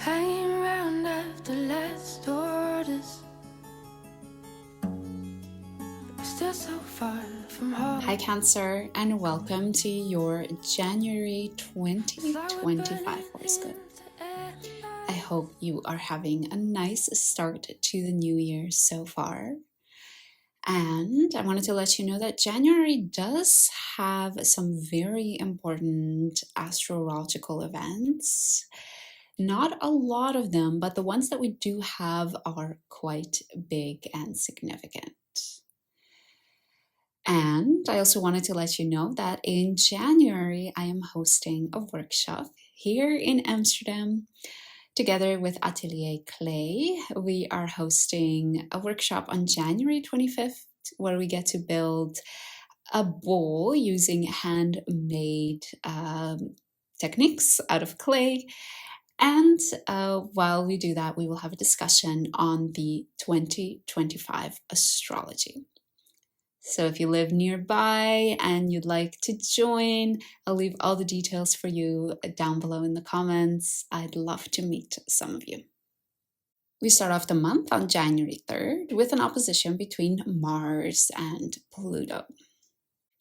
Hanging around after last orders. Still so far from home. Hi Cancer, and welcome to your January 2025 horoscope. I hope you are having a nice start to the new year so far. And I wanted to let you know that January does have some very important astrological events. Not a lot of them, but the ones that we do have are quite big and significant. And I also wanted to let you know that in January, I am hosting a workshop here in Amsterdam together with Atelier Clay. We are hosting a workshop on January 25th where we get to build a bowl using handmade techniques out of clay. And while we do that, we will have a discussion on the 2025 astrology. So if you live nearby and you'd like to join, I'll leave all the details for you down below in the comments. I'd love to meet some of you. We start off the month on January 3rd with an opposition between Mars and Pluto.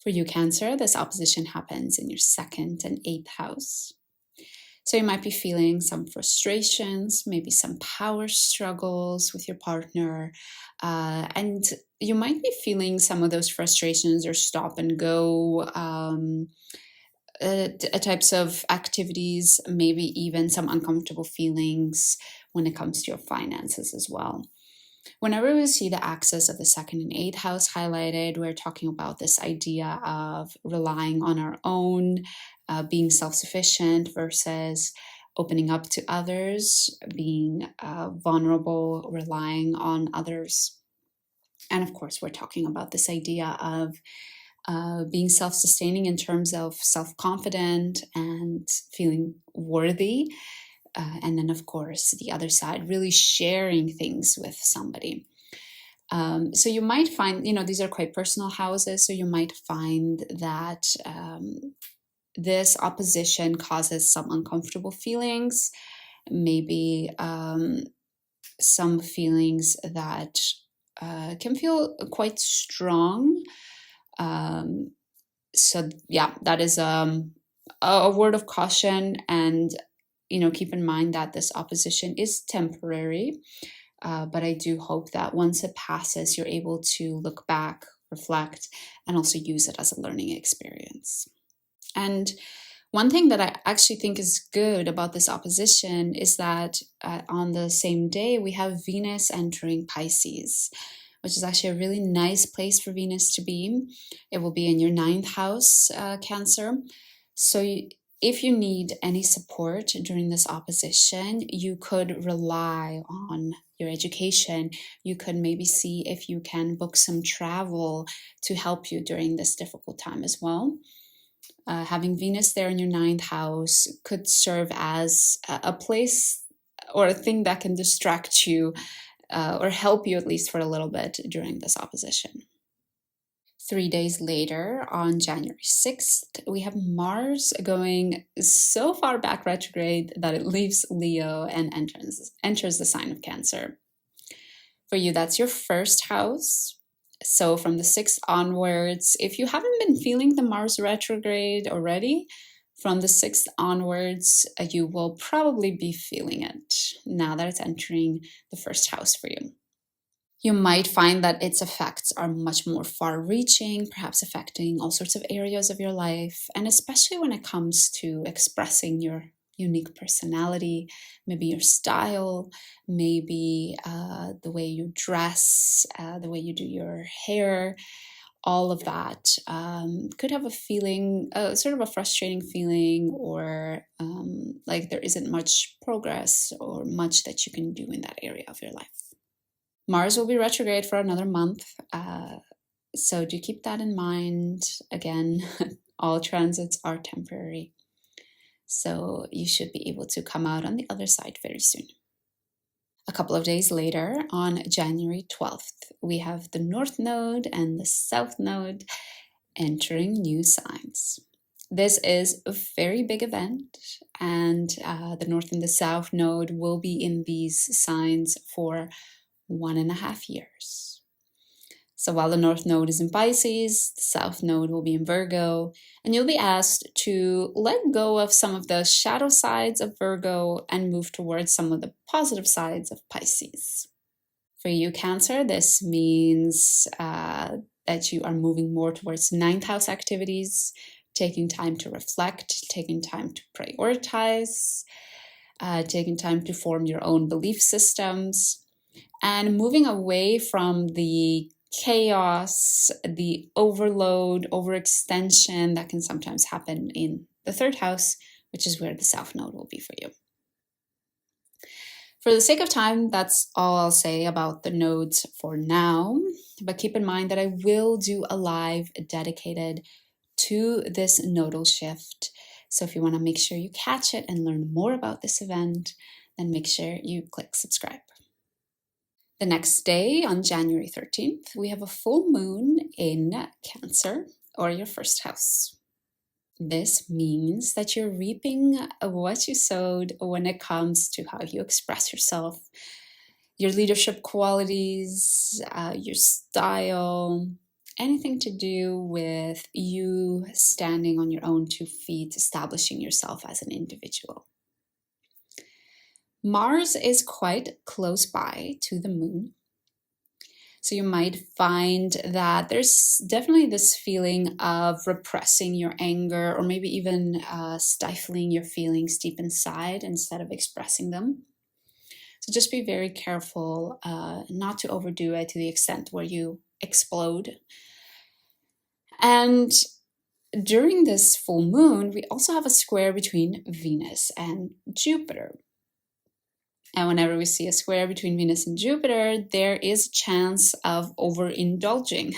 For you, Cancer, this opposition happens in your 2nd and 8th house. So you might be feeling some frustrations, maybe some power struggles with your partner, and you might be feeling some of those frustrations or stop and go types of activities, maybe even some uncomfortable feelings when it comes to your finances as well. Whenever we see the axis of the 2nd and 8th house highlighted, we're talking about this idea of relying on our own, being self-sufficient versus opening up to others, being vulnerable, relying on others. And of course, we're talking about this idea of being self-sustaining in terms of self-confident and feeling worthy. And then, of course, the other side, really sharing things with somebody. So you might find, these are quite personal houses, so you might find that this opposition causes some uncomfortable feelings, maybe some feelings that can feel quite strong. So yeah, that is a word of caution, and keep in mind that this opposition is temporary, but I do hope that once it passes, you're able to look back, reflect, and also use it as a learning experience. And one thing that I actually think is good about this opposition is that on the same day, we have Venus entering Pisces, which is actually a really nice place for Venus to be. It will be in your 9th house, Cancer. So if you need any support during this opposition, you could rely on your education. You could maybe see if you can book some travel to help you during this difficult time as well. Having Venus there in your 9th house could serve as a place or a thing that can distract you or help you at least for a little bit during this opposition. 3 days later, on January 6th, we have Mars going so far back retrograde that it leaves Leo and enters the sign of Cancer. For you, that's your 1st house. So from the 6th onwards, if you haven't been feeling the Mars retrograde already, from the 6th onwards, you will probably be feeling it now that it's entering the 1st house for you. You might find that its effects are much more far-reaching, perhaps affecting all sorts of areas of your life, and especially when it comes to expressing your unique personality, maybe your style, maybe the way you dress, the way you do your hair. All of that could have a feeling, sort of a frustrating feeling, or like there isn't much progress or much that you can do in that area of your life. Mars will be retrograde for another month, so do keep that in mind. Again, all transits are temporary, so you should be able to come out on the other side very soon. A couple of days later, on January 12th, we have the North Node and the South Node entering new signs. This is a very big event, and the North and the South Node will be in these signs for 1.5 years. So while the North Node is in Pisces, the South Node will be in Virgo, and you'll be asked to let go of some of the shadow sides of Virgo and move towards some of the positive sides of Pisces. For you, Cancer, this means that you are moving more towards ninth house activities, taking time to reflect, taking time to prioritize, taking time to form your own belief systems, and moving away from the chaos, the overload, overextension that can sometimes happen in the third house, which is where the South Node will be for you. For the sake of time, that's all I'll say about the nodes for now, but keep in mind that I will do a live dedicated to this nodal shift. So if you want to make sure you catch it and learn more about this event, then make sure you click subscribe. The next day, on January 13th, we have a full moon in Cancer, or your first house. This means that you're reaping what you sowed when it comes to how you express yourself, your leadership qualities, your style, anything to do with you standing on your own 2 feet, establishing yourself as an individual. Mars is quite close by to the moon. So you might find that there's definitely this feeling of repressing your anger, or maybe even stifling your feelings deep inside instead of expressing them. So just be very careful not to overdo it to the extent where you explode. And during this full moon, we also have a square between Venus and Jupiter. And whenever we see a square between Venus and Jupiter, there is a chance of overindulging.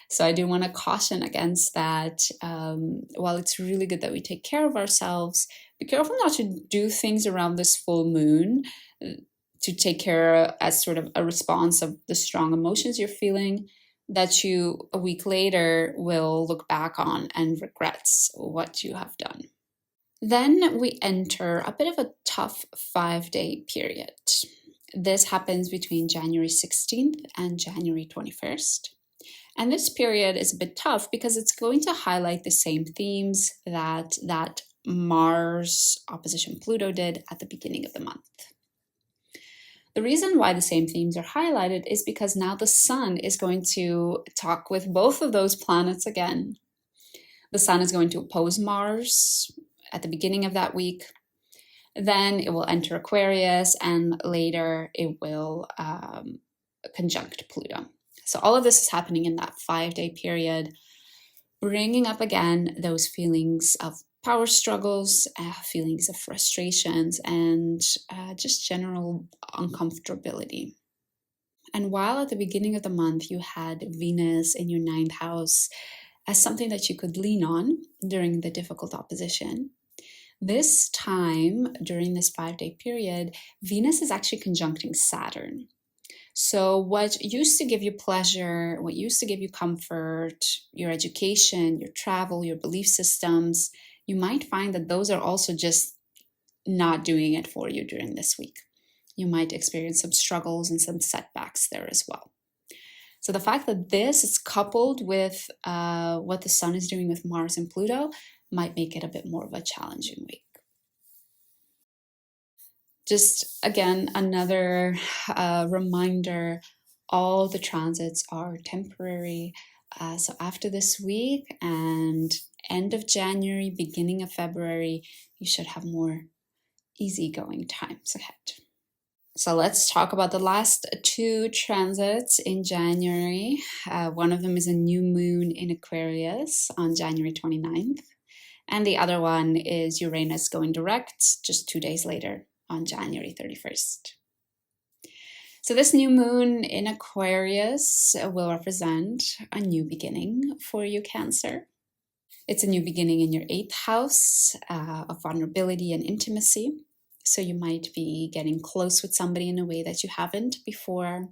So I do want to caution against that. While it's really good that we take care of ourselves, be careful not to do things around this full moon to take care as sort of a response of the strong emotions you're feeling that you, a week later, will look back on and regrets what you have done. Then we enter a bit of a tough 5-day period. This happens between January 16th and January 21st. And this period is a bit tough because it's going to highlight the same themes that Mars opposition Pluto did at the beginning of the month. The reason why the same themes are highlighted is because now the Sun is going to talk with both of those planets again. The Sun is going to oppose Mars at the beginning of that week. Then it will enter Aquarius, and later it will conjunct Pluto. So all of this is happening in that 5-day period, bringing up again those feelings of power struggles, feelings of frustrations, and just general uncomfortability. And while at the beginning of the month you had Venus in your 9th house as something that you could lean on during the difficult opposition, this time, during this 5-day period, Venus is actually conjuncting Saturn. So what used to give you pleasure, what used to give you comfort, your education, your travel, your belief systems, you might find that those are also just not doing it for you during this week. You might experience some struggles and some setbacks there as well. So the fact that this is coupled with what the Sun is doing with Mars and Pluto might make it a bit more of a challenging week. Just again, another reminder, all the transits are temporary. So after this week and end of January, beginning of February, you should have more easygoing times ahead. So let's talk about the last 2 transits in January. One of them is a new moon in Aquarius on January 29th. And the other one is Uranus going direct just 2 days later on January 31st. So this new moon in Aquarius will represent a new beginning for you, Cancer. It's a new beginning in your 8th house of vulnerability and intimacy. So you might be getting close with somebody in a way that you haven't before.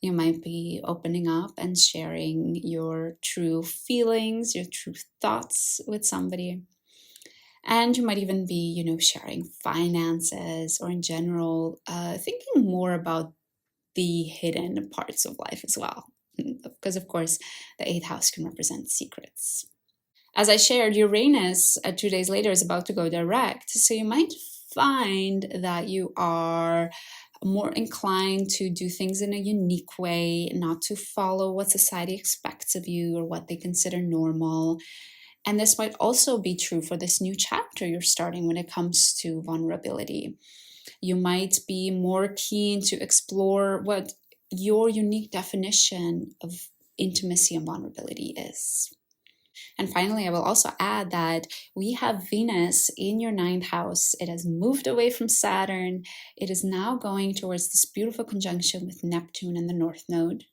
You might be opening up and sharing your true feelings, your true thoughts with somebody. And you might even be, sharing finances or in general, thinking more about the hidden parts of life as well. Because, of course, the eighth house can represent secrets. As I shared, Uranus 2 days later is about to go direct. So you might find that you are more inclined to do things in a unique way, not to follow what society expects of you or what they consider normal. And this might also be true for this new chapter you're starting when it comes to vulnerability. You might be more keen to explore what your unique definition of intimacy and vulnerability is. And finally, I will also add that we have Venus in your ninth house. It has moved away from Saturn. It is now going towards this beautiful conjunction with Neptune in the North Node,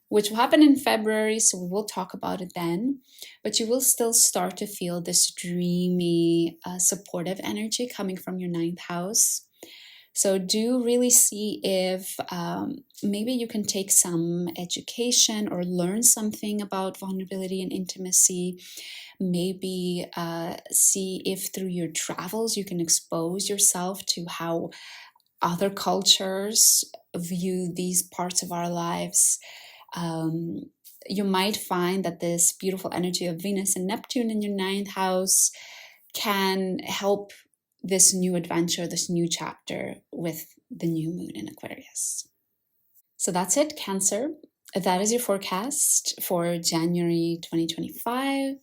which will happen in February, so we will talk about it then. But you will still start to feel this dreamy, supportive energy coming from your ninth house. So do really see if maybe you can take some education or learn something about vulnerability and intimacy. Maybe see if through your travels you can expose yourself to how other cultures view these parts of our lives. You might find that this beautiful energy of Venus and Neptune in your ninth house can help this new adventure, this new chapter with the new moon in Aquarius. So that's it, Cancer. That is your forecast for January 2025.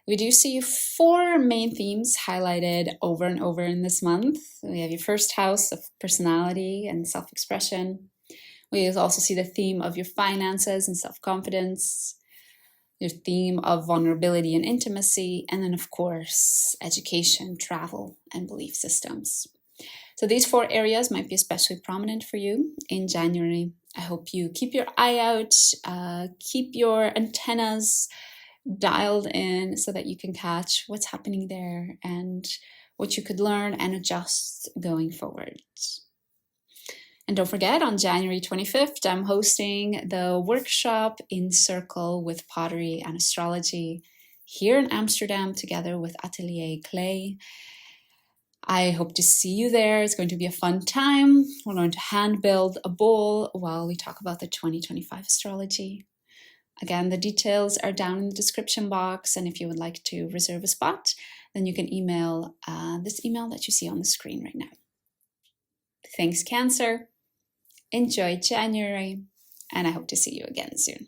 We do see 4 main themes highlighted over and over in this month. We have your first house of personality and self-expression. We also see the theme of your finances and self-confidence, your theme of vulnerability and intimacy, and then, of course, education, travel, and belief systems. So these 4 areas might be especially prominent for you in January. I hope you keep your eye out, keep your antennas dialed in so that you can catch what's happening there and what you could learn and adjust going forward. And don't forget, on January 25th, I'm hosting the workshop In Circle with Pottery and Astrology here in Amsterdam together with Atelier Clay. I hope to see you there. It's going to be a fun time. We're going to hand build a bowl while we talk about the 2025 astrology. Again, the details are down in the description box. And if you would like to reserve a spot, then you can email this email that you see on the screen right now. Thanks, Cancer. Enjoy January, and I hope to see you again soon.